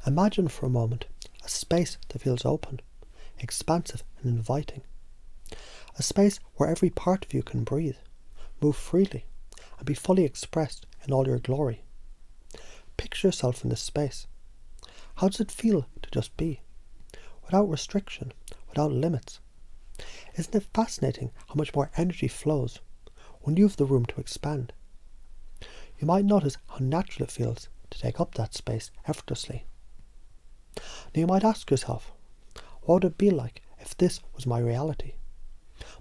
Imagine for a moment a space that feels open, expansive and inviting. A space where every part of you can breathe, move freely, and be fully expressed in all your glory. Picture yourself in this space. How does it feel to just be? Without restriction, without limits. Isn't it fascinating how much more energy flows when you have the room to expand? You might notice how natural it feels to take up that space effortlessly. Now you might ask yourself, what would it be like if this was my reality,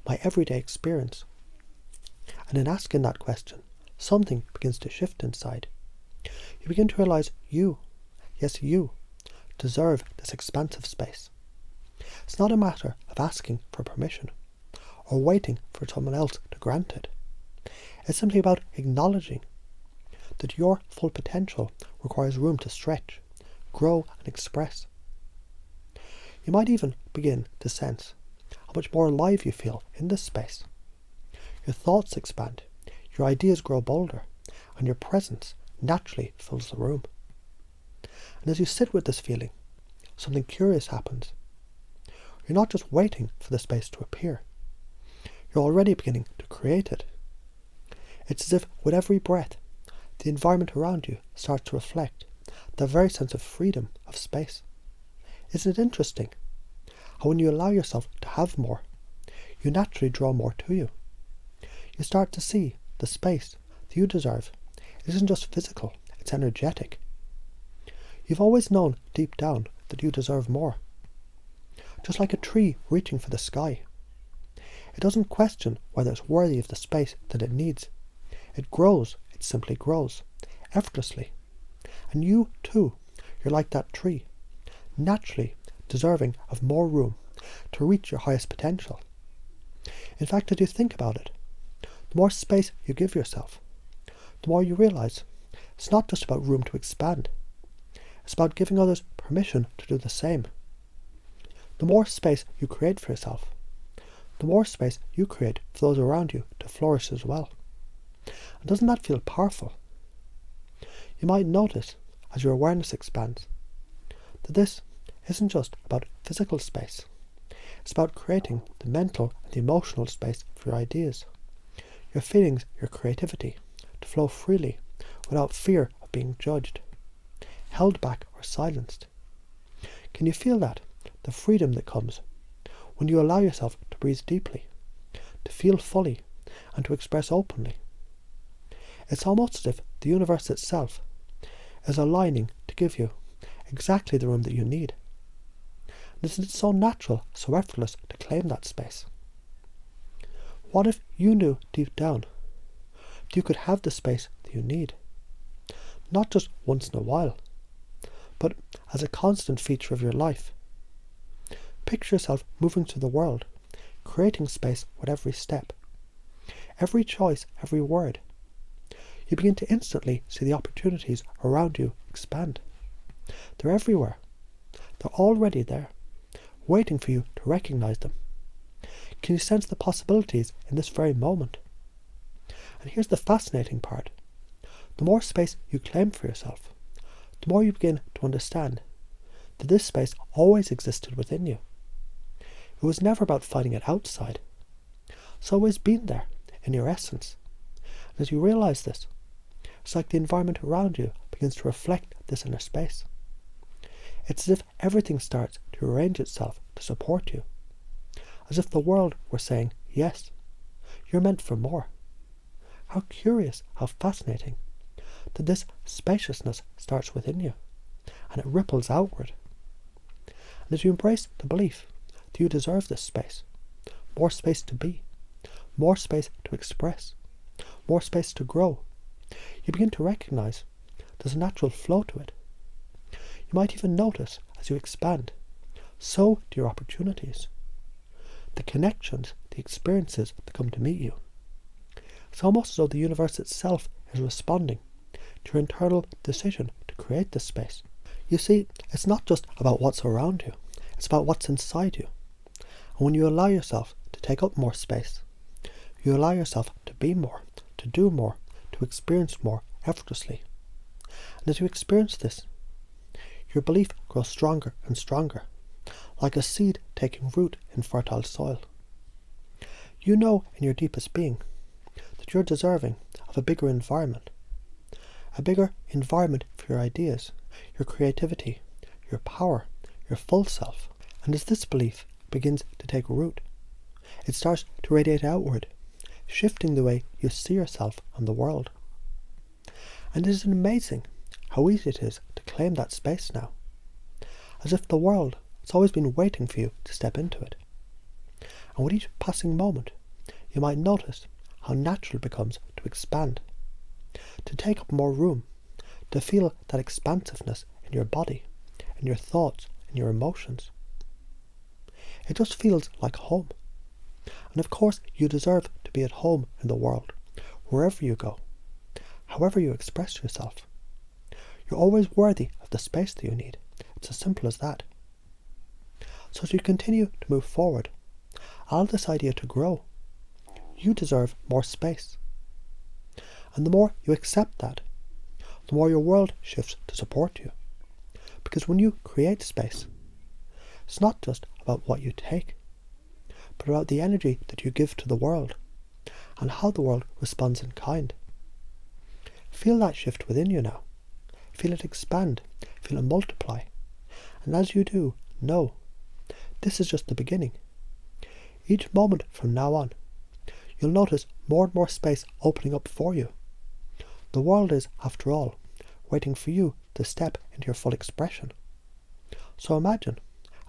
my everyday experience? And in asking that question, something begins to shift inside. You begin to realize you, yes you, deserve this expansive space. It's not a matter of asking for permission or waiting for someone else to grant it. It's simply about acknowledging that your full potential requires room to stretch, grow and express. You might even begin to sense how much more alive you feel in this space. Your thoughts expand, your ideas grow bolder, and your presence naturally fills the room. And as you sit with this feeling, something curious happens. You're not just waiting for the space to appear. You're already beginning to create it. It's as if with every breath, the environment around you starts to reflect the very sense of freedom of space. Isn't it interesting how when you allow yourself to have more, you naturally draw more to you? You start to see the space that you deserve. It isn't just physical, it's energetic. You've always known deep down that you deserve more. Just like a tree reaching for the sky. It doesn't question whether it's worthy of the space that it needs. It grows, it simply grows, effortlessly. And you too, you're like that tree, naturally deserving of more room to reach your highest potential. In fact, as you think about it, the more space you give yourself, the more you realize it's not just about room to expand. It's about giving others permission to do the same. The more space you create for yourself, the more space you create for those around you to flourish as well. And doesn't that feel powerful? You might notice, as your awareness expands, that this isn't just about physical space. It's about creating the mental and the emotional space for your ideas, your feelings, your creativity, to flow freely without fear of being judged, held back or silenced. Can you feel that? The freedom that comes when you allow yourself to breathe deeply, to feel fully, and to express openly. It's almost as if the universe itself is aligning to give you exactly the room that you need. And isn't it so natural, so effortless to claim that space? What if you knew deep down that you could have the space that you need? Not just once in a while, but as a constant feature of your life. Picture yourself moving through the world, creating space with every step, every choice, every word. You begin to instantly see the opportunities around you expand. They're everywhere. They're already there, waiting for you to recognize them. Can you sense the possibilities in this very moment? And here's the fascinating part. The more space you claim for yourself, the more you begin to understand that this space always existed within you. It was never about finding it outside. It's always been there, in your essence. And as you realize this, it's like the environment around you begins to reflect this inner space. It's as if everything starts to arrange itself to support you. As if the world were saying, yes, you're meant for more. How curious, how fascinating, that this spaciousness starts within you, and it ripples outward. And as you embrace the belief that you deserve this space, more space to be, more space to express, more space to grow, you begin to recognize there's a natural flow to it. You might even notice as you expand, so do your opportunities, the connections, the experiences that come to meet you. It's almost as though the universe itself is responding to your internal decision to create this space. You see, it's not just about what's around you, it's about what's inside you. And when you allow yourself to take up more space, you allow yourself to be more, to do more, to experience more effortlessly. And as you experience this, your belief grows stronger and stronger, like a seed taking root in fertile soil. You know in your deepest being that you're deserving of a bigger environment for your ideas, your creativity, your power, your full self. And as this belief begins to take root, it starts to radiate outward, shifting the way you see yourself and the world. And it is amazing how easy it is to claim that space now, as if the world has always been waiting for you to step into it. And with each passing moment, you might notice how natural it becomes to expand, to take up more room, to feel that expansiveness in your body, in your thoughts, in your emotions. It just feels like home. And of course, you deserve to be at home in the world, wherever you go, however you express yourself. You're always worthy of the space that you need. It's as simple as that. So as you continue to move forward, allow this idea to grow. You deserve more space. And the more you accept that, the more your world shifts to support you. Because when you create space, it's not just about what you take, but about the energy that you give to the world and how the world responds in kind. Feel that shift within you now. Feel it expand. Feel it multiply. And as you do, know this is just the beginning. Each moment from now on, you'll notice more and more space opening up for you. The world is, after all, waiting for you to step into your full expression. So imagine,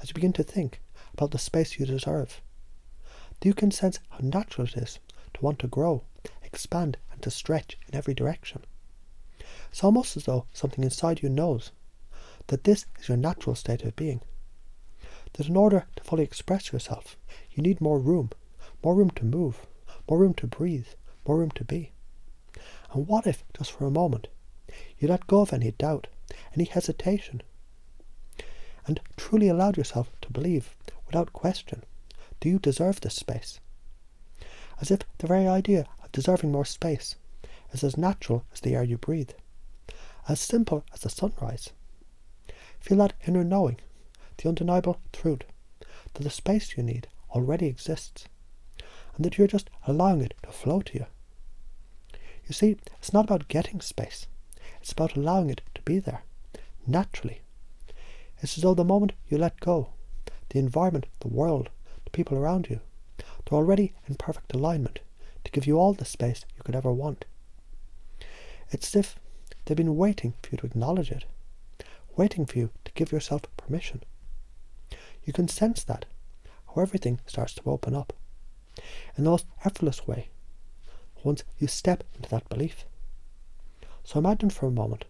as you begin to think about the space you deserve, that you can sense how natural it is to want to grow, expand, and to stretch in every direction. It's almost as though something inside you knows that this is your natural state of being. That in order to fully express yourself, you need more room to move, more room to breathe, more room to be. And what if, just for a moment, you let go of any doubt, any hesitation, and truly allowed yourself to believe, without question, do you deserve this space? As if the very idea of deserving more space is as natural as the air you breathe, as simple as the sunrise. Feel that inner knowing, the undeniable truth, that the space you need already exists, and that you're just allowing it to flow to you. You see, it's not about getting space, it's about allowing it to be there, naturally. It's as though the moment you let go, the environment, the world, the people around you, they're already in perfect alignment to give you all the space you could ever want. It's as if they've been waiting for you to acknowledge it, waiting for you to give yourself permission. You can sense that, how everything starts to open up, in the most effortless way, once you step into that belief. So imagine for a moment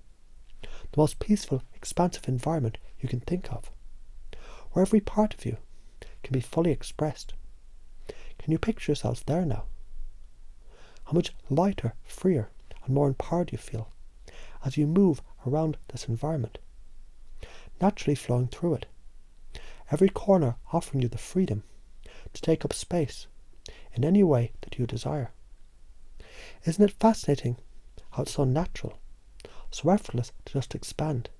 the most peaceful, expansive environment you can think of, where every part of you can be fully expressed. Can you picture yourself there now? How much lighter, freer, and more empowered you feel as you move around this environment, naturally flowing through it, every corner offering you the freedom to take up space in any way that you desire. Isn't it fascinating how it's so natural, so effortless to just expand?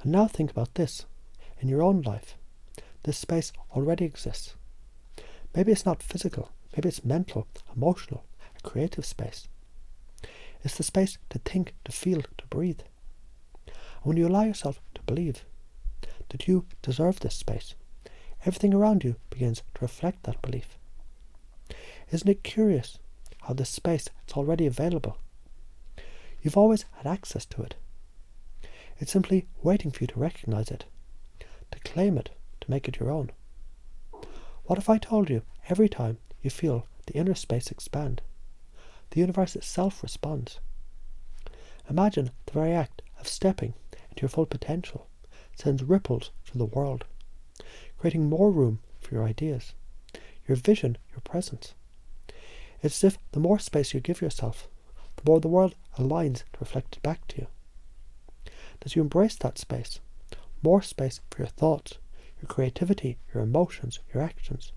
And now think about this in your own life. This space already exists. Maybe it's not physical, maybe it's mental, emotional, a creative space. It's the space to think, to feel, to breathe. And when you allow yourself to believe that you deserve this space, everything around you begins to reflect that belief. Isn't it curious how this space is already available? You've always had access to it. It's simply waiting for you to recognize it, to claim it, to make it your own. What if I told you every time you feel the inner space expand, the universe itself responds? Imagine the very act of stepping into your full potential sends ripples through the world, creating more room for your ideas, your vision, your presence. It's as if the more space you give yourself, the more the world aligns to reflect it back to you. As you embrace that space, more space for your thoughts, your creativity, your emotions, your actions,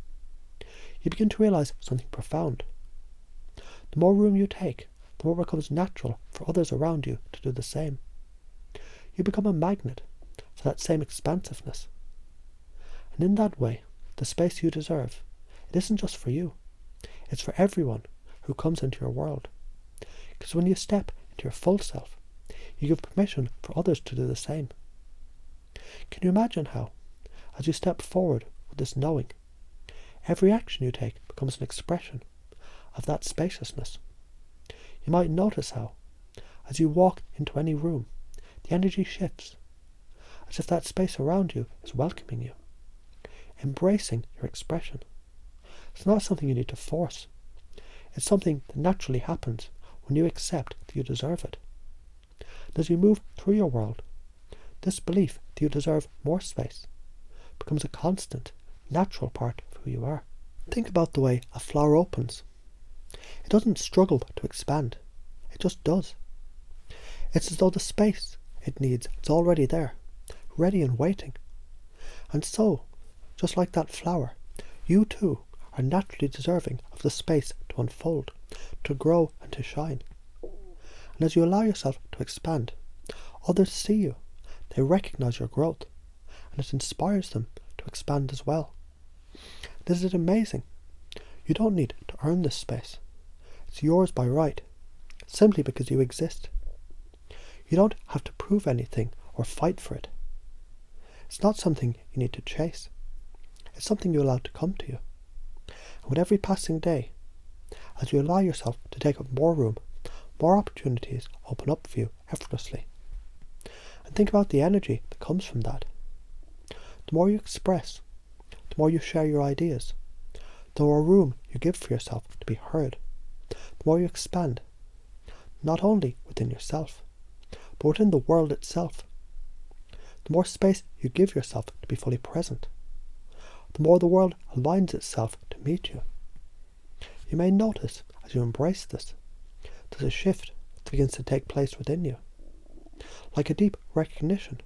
you begin to realize something profound. The more room you take, the more it becomes natural for others around you to do the same. You become a magnet, that same expansiveness. And in that way, the space you deserve, it isn't just for you. It's for everyone who comes into your world. Because when you step into your full self, you give permission for others to do the same. Can you imagine how, as you step forward with this knowing, every action you take becomes an expression of that spaciousness? You might notice how, as you walk into any room, the energy shifts, as if that space around you is welcoming you, embracing your expression. It's not something you need to force. It's something that naturally happens when you accept that you deserve it. And as you move through your world, this belief that you deserve more space becomes a constant, natural part of who you are. Think about the way a flower opens. It doesn't struggle to expand. It just does. It's as though the space it needs is already there, ready and waiting. And so, just like that flower, you too are naturally deserving of the space to unfold, to grow and to shine. And as you allow yourself to expand, others see you. They recognize your growth, and it inspires them to expand as well. And isn't it amazing? You don't need to earn this space. It's yours by right, simply because you exist. You don't have to prove anything or fight for it. It's not something you need to chase. It's something you allow to come to you. And with every passing day, as you allow yourself to take up more room, more opportunities open up for you effortlessly. And think about the energy that comes from that. The more you express, the more you share your ideas, the more room you give for yourself to be heard, the more you expand, not only within yourself, but within the world itself. The more space you give yourself to be fully present, the more the world aligns itself to meet you. You may notice, as you embrace this, there's a shift that begins to take place within you, like a deep recognition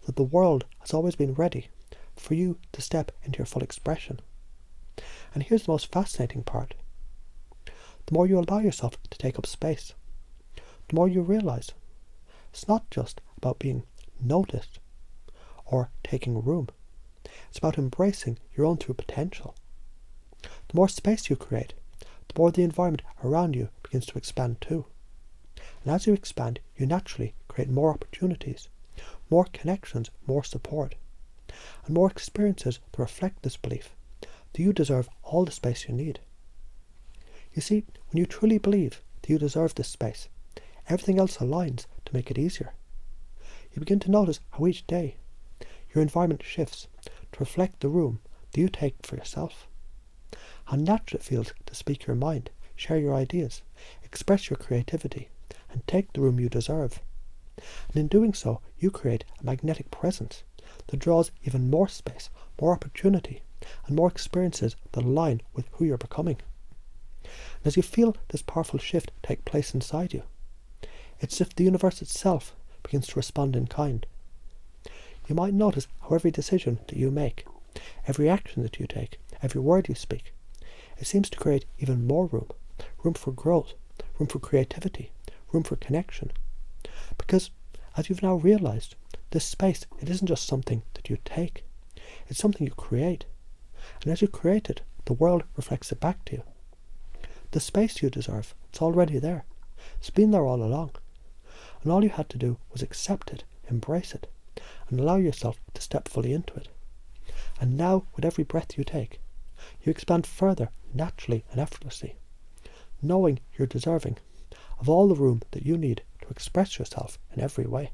that the world has always been ready for you to step into your full expression. And here's the most fascinating part. The more you allow yourself to take up space, the more you realize it's not just about being noticed or taking room. It's about embracing your own true potential. The more space you create, the more the environment around you begins to expand too. And as you expand, you naturally create more opportunities, more connections, more support, and more experiences that reflect this belief that you deserve all the space you need. You see, when you truly believe that you deserve this space, everything else aligns to make it easier. You begin to notice how each day your environment shifts to reflect the room that you take for yourself. How natural it feels to speak your mind, share your ideas, express your creativity, and take the room you deserve. And in doing so, you create a magnetic presence that draws even more space, more opportunity, and more experiences that align with who you're becoming. And as you feel this powerful shift take place inside you, it's as if the universe itself begins to respond in kind. You might notice how every decision that you make, every action that you take, every word you speak, it seems to create even more room for growth, room for creativity, room for connection. Because, as you've now realized, this space, it isn't just something that you take, it's something you create. And as you create it, the world reflects it back to you. The space you deserve, it's already there. It's been there all along. And all you had to do was accept it, embrace it, and allow yourself to step fully into it. And now, with every breath you take, you expand further, naturally and effortlessly, knowing you're deserving of all the room that you need to express yourself in every way.